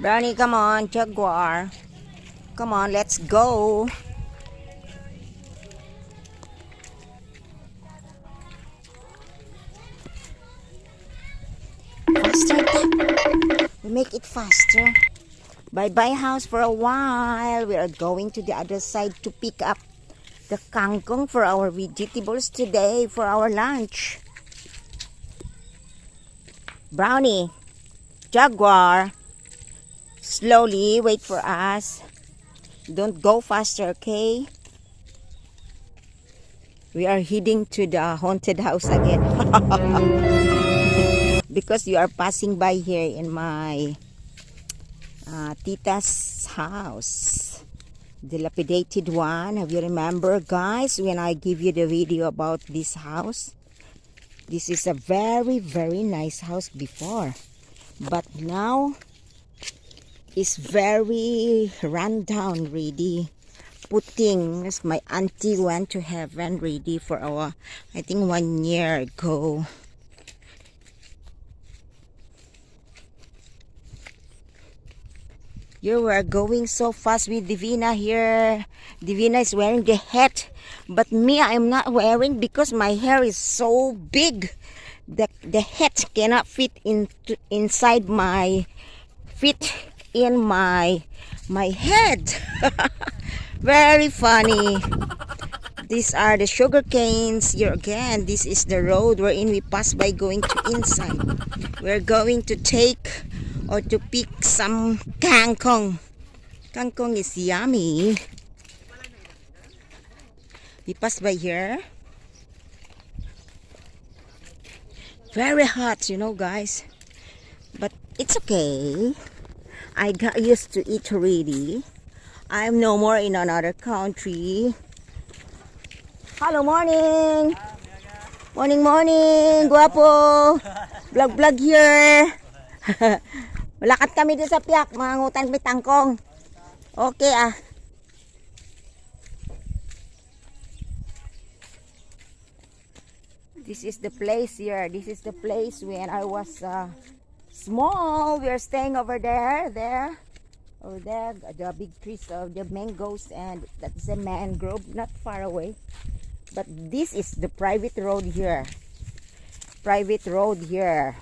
Brownie, come on, Jaguar. Come on, let's go. Faster, Tap. We make it faster. Bye-bye house for a while. We are going to the other side to pick up the kangkong for our vegetables today for our lunch. Brownie, Jaguar, slowly wait for us. Don't go faster, okay? We are heading to the haunted house again. Because you are passing by here in my tita's house, dilapidated one. Have you remember, guys, when I give you the video about this house? This is a very nice house before, but now it's very run down already. Putting my auntie went to heaven ready for our, I think 1 year ago. You were going so fast with Divina here. Divina is wearing the hat, but me, I am not wearing because my hair is so big. The hat cannot fit inside my in my head. Very funny. These are the sugar canes here again. This is the road wherein we pass by going to inside. We're going to take or to pick some kangkong. Kangkong is yummy. We pass by here. Very hot, you know, guys. But it's okay. I got used to it already. I'm no more in another country. Hello, morning. Morning, guwapo. Vlog here. Malakad kami din sa piyak, mangutan may tangkong. Okay ah. This is the place here. This is the place when I was small. We are staying over there, over there, the big trees of the mangoes, and that is a mangrove, not far away. But this is the private road here. Private road here.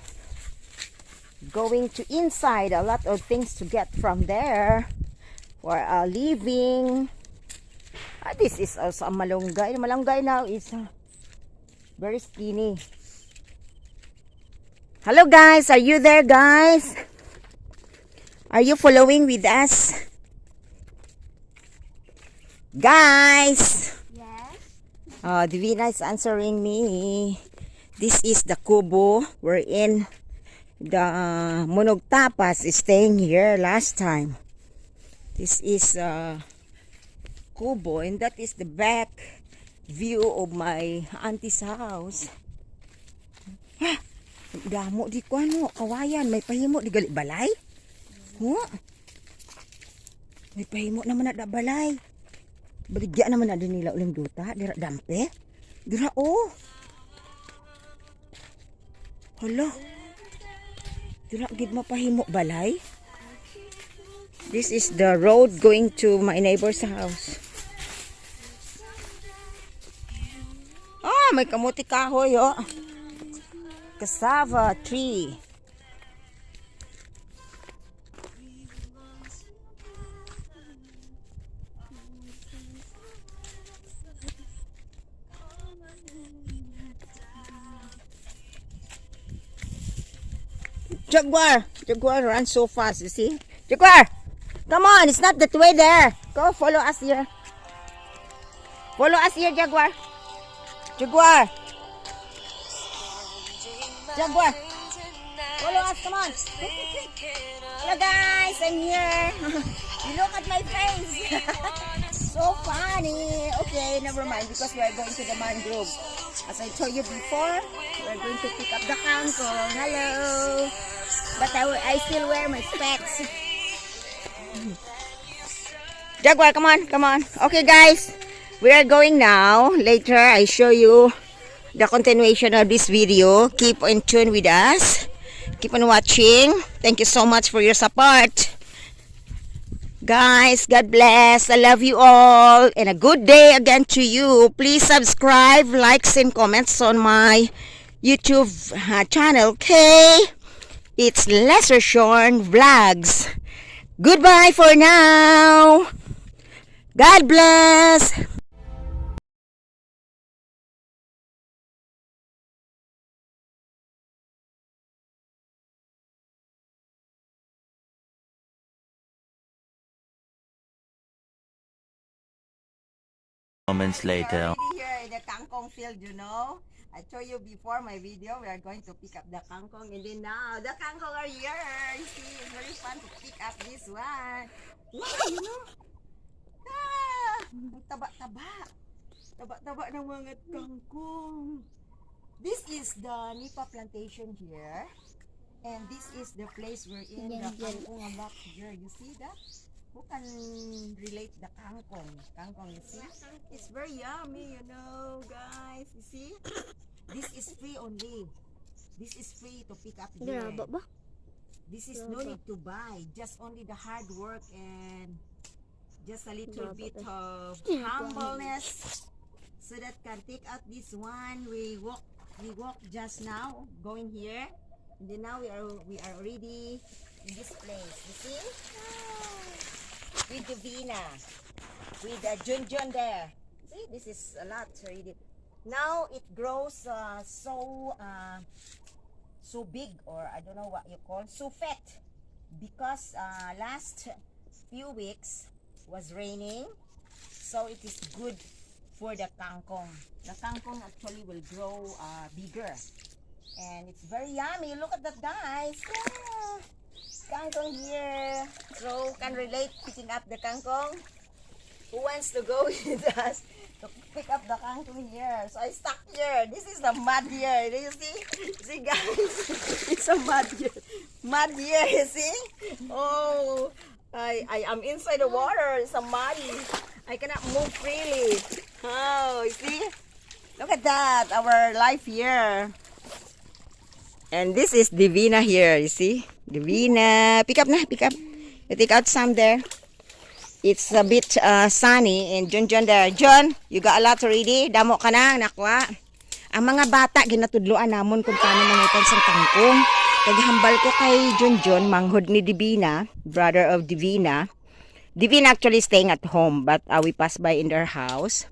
Going to inside, a lot of things to get from there for a living. This is also a malunggay. Malunggay now is very skinny. Hello guys, are you there, guys? Are you following with us? Guys! Yes. Divina is answering me. This is the kubo wherein the Munog Tapas is staying here last time. This is kubo, and that is the back view of my auntie's house. Damo di ko ano, kawayan, may pahimo di gali balay. May pahimo naman na da balay. Baligya naman na din nila uling duta, dira dampe. Dira oh. Hala. Dira gid mapahimo balay. This is the road going to my neighbor's house. May kamuti kahoy oh. Cassava tree. Jaguar runs so fast, you see? Jaguar, come on, it's not that way there. Go, follow us here. Follow us here, Jaguar. Jaguar, follow us, come on. Hello guys, I'm here. You look at my face. So funny. Okay, never mind, because we are going to the mangrove. As I told you before, we are going to pick up the kangkong. Hello. But I still wear my specs. Jaguar, come on. Okay guys, we are going now. Later, I show you the continuation of this video. Keep in tune with us. Keep on watching. Thank you so much for your support. Guys, God bless. I love you all. And a good day again to you. Please subscribe, likes, and comments on my YouTube channel. Okay? It's Lesser Shorn Vlogs. Goodbye for now. God bless. Moments later. We are already here in the kangkong field, you know. I told you before my video, we are going to pick up the kangkong, and then now the kangkong are here. You see, it's very fun to pick up this one. Wow, you know. Ah, ang taba-taba. Taba-taba ng mga kangkong. This is the Nipa plantation here. And this is the place we're in, the kangkong a lot here. You see that? Who can relate the kangkong? Kangkong, you see? It's very yummy, you know, guys. You see? This is free only. This is free to pick up here. This is no need to buy. Just only the hard work and just a little bit of humbleness so that can take out this one. We walk just now going here. And then now we are already in this place. You see? With Divina, with Junjun there. See, this is a lot already. Now it grows so big, or I don't know what you call, so fat, because last few weeks was raining, so it is good for the kangkong. The kangkong actually will grow bigger, and it's very yummy. Look at that, guys. Yeah. Kangkong here. So, can relate picking up the kangkong? Who wants to go with us to pick up the kangkong here? So, I stuck here. This is the mud here. Do you see? See, guys? It's a mud here. Mud here, you see? Oh, I am inside the water. It's a muddy. I cannot move freely. Oh, you see? Look at that. Our life here. And this is Divina here, you see? Divina, pick up na, pick up. You take out some there. It's a bit sunny, and John there. John, you got a lot already? Damo ka na, nakwa. Ang mga bata, ginatudloan namon kung paano mangitan sa kangkong. Naghambal ko kay John, manghod ni Divina, brother of Divina. Divina actually staying at home, but we passed by in their house.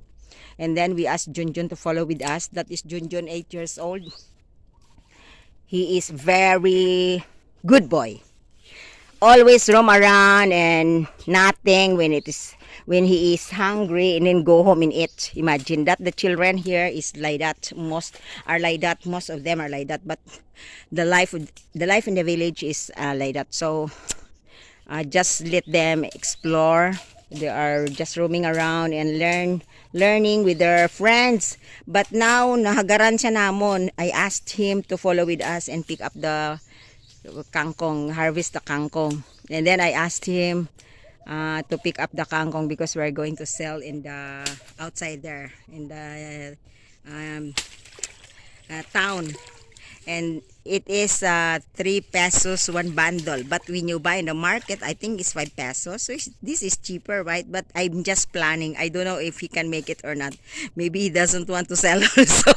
And then we asked John to follow with us. That is John, 8 years old. He is very good boy. Always roam around and nothing when he is hungry, and then go home and eat. Imagine that the children here is like that. Most of them are like that. But the life in the village is like that. So just let them explore. They are just roaming around and learning with their friends. But now, nahagaran siya namon. I asked him to follow with us and pick up the kangkong, harvest the kangkong. And then I asked him to pick up the kangkong because we're going to sell in the outside there in the town. And it is 3 pesos 1 bundle, but when you buy in the market, I think it's 5 pesos. So this is cheaper, right? But I'm just planning. I don't know if he can make it or not. Maybe he doesn't want to sell also.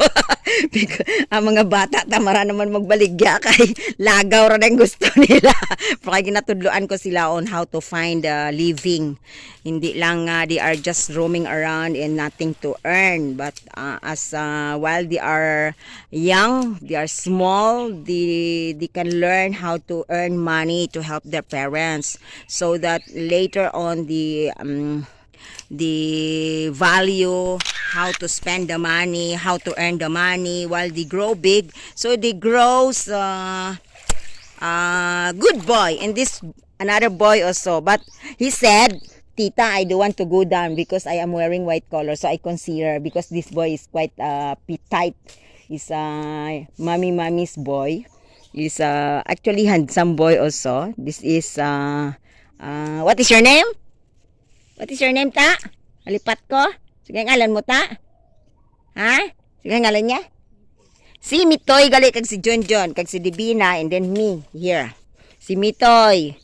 Because ang mga bata tamara naman magbaligya kay lagaw ra ang gusto nila. Kaya ginatudloan ko sila on how to find a living. Hindi lang they are just roaming around and nothing to earn. But while they are young, they are small, they can learn how to earn money to help their parents, so that later on the value how to spend the money, how to earn the money while they grow big. So they grows good boy, and this another boy also. But he said, Tita, I don't want to go down because I am wearing white collar, so I consider, because this boy is quite petite. Is mommy's boy. Is actually handsome boy also. This is what is your name? What is your name, ta? Alipat ko. Sige, ngalan mo, ta? Ha? Sige, ngalan niya? Si Mitoy gali kag si John, kag si Divina, and then me here. Si Mitoy.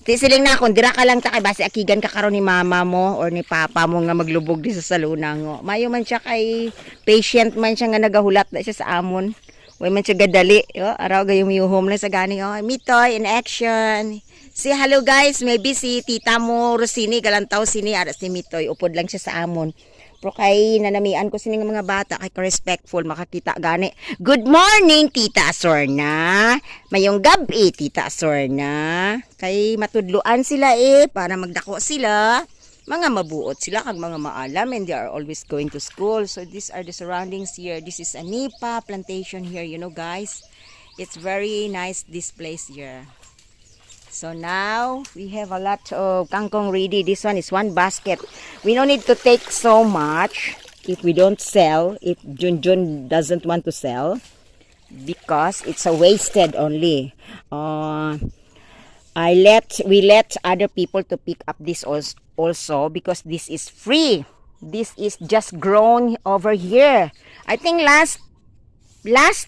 Ti siling na kung dira ka lang ta kay base akigan ka karon ni mama mo or ni papa mo nga maglubog di sa saluna ngo. Mayo man siya kay patient man siya nga nagahulat na siya sa amon. Way man siya gadali. Yo, araw gayong yuhom na sa gani. Oh, Mitoy in action. Say hello guys, maybe si tita mo Rosini galantaw sini aras ni Mitoy upod lang siya sa amon. Pero kay nanamian ko sining mga bata kay respectful makakita gani. Good morning Tita Sorna. Mayong gabi Tita Sorna. Kay matudluan sila para magdako sila. Mga mabuot sila kag mga maalam and they are always going to school. So these are the surroundings here. This is a nipa plantation here, you know guys. It's very nice this place here. So now we have a lot of kangkong ready. This one is one basket. We don't need to take so much if we don't sell. If Junjun doesn't want to sell, because it's a wasted only. We let other people to pick up this also because this is free. This is just grown over here. I think last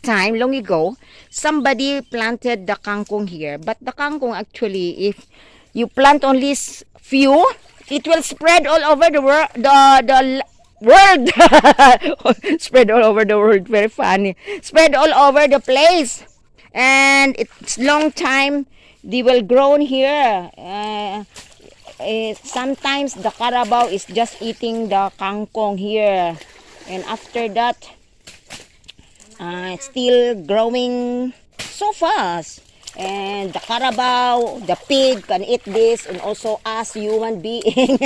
time, long ago, somebody planted the kangkong here. But the kangkong actually, if you plant only few, it will spread all over the world. The world. Spread all over the world. Very funny. Spread all over the place. And it's long time they will grow here. Sometimes the carabao is just eating the kangkong here. And after that, it's still growing so fast, and the carabao, the pig can eat this, and also us human being.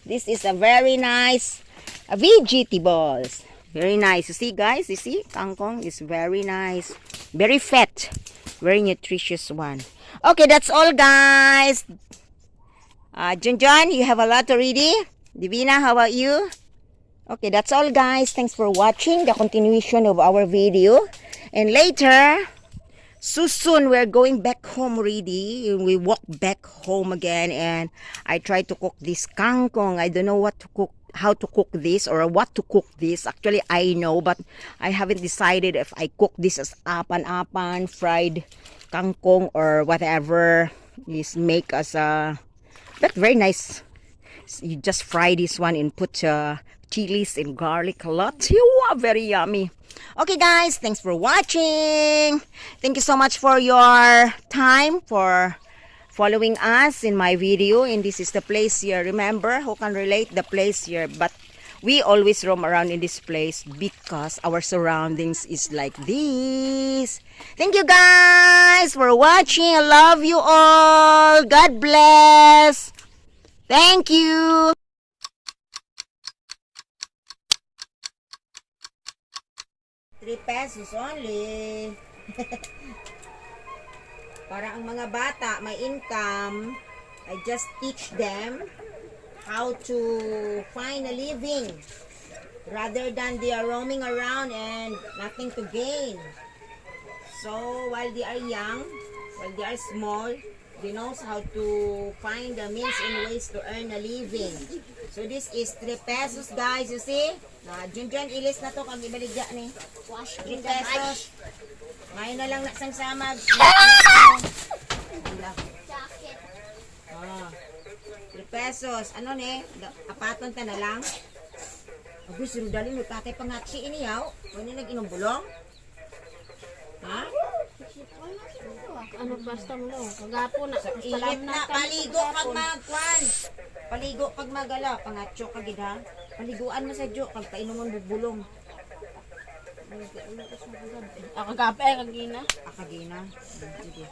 This is a very nice vegetables. Very nice. You see guys, you see kangkong is very nice, very fat, very nutritious one. Okay, that's all guys. Junjun, you have a lot already. Divina, how about you? Okay, that's all guys. Thanks for watching the continuation of our video. And later, so soon we're going back home already. We walk back home again and I try to cook this kangkong. I don't know what to cook, how to cook this or what to cook this. Actually, I know, but I haven't decided if I cook this as apan-apan, fried kangkong or whatever. Is make as a, but very nice. You just fry this one and put chilies and garlic a lot. Wow, very yummy. Okay guys, thanks for watching. Thank you so much for your time, for following us in my video. And this is the place here. Remember, who can relate the place here? But we always roam around in this place because our surroundings is like this. Thank you guys for watching. I love you all. God bless. Thank you. 3 pesos only. Para ang mga bata may income, I just teach them how to find a living rather than they are roaming around and nothing to gain. So while they are young, while they are small, they knows how to find the means and ways to earn a living. So this is 3 pesos guys, you see? Junjun, ilis na to kag ibaligya ni. 3 pesos. Ngayon na lang nasang samag. 3 pesos. Ano ni? Apaton ta na lang. Abi, sirudali mo tatay pangatsi iniyaw. Ano nag-inom bulong? Ha? Ano basta mo no? Kagapo na. Ilit na. Paligo pag magkwan. Paligo pag magala. Pangatso kagid ha. Paliguan mo sa jo. Kag painuman bubulong. Kagapo kagina. Kagina. Sige.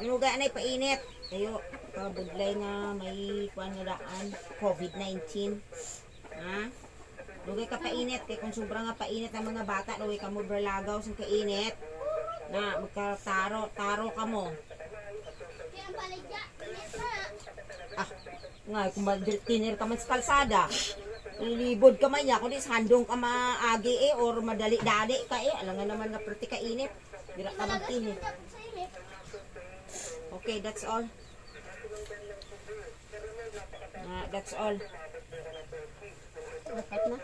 Inuga na painit. Kayo. Kabudlay nga may kwan nga daan. COVID-19. Ha? Lugay ka painit. Kaya kung sobrang nga painit ang mga bata, lugay ka mo berlagaw sa kainit. Na, magkataro ka mo. Nga, kung tinir ka man sa kalsada, ilibod ka man niya, kung dis handong ka maagi or madali-dali ka alam nga naman na pretty kainit. Dira ka magtinit. Okay, that's all. That's all. Dapat na.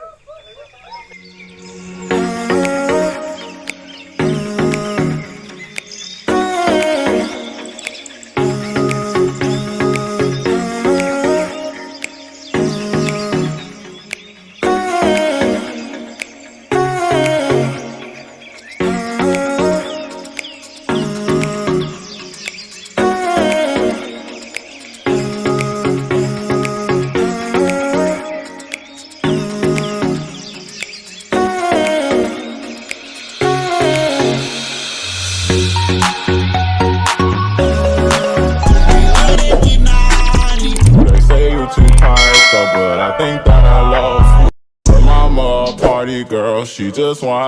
think that I love you. Mama, a party girl, she just want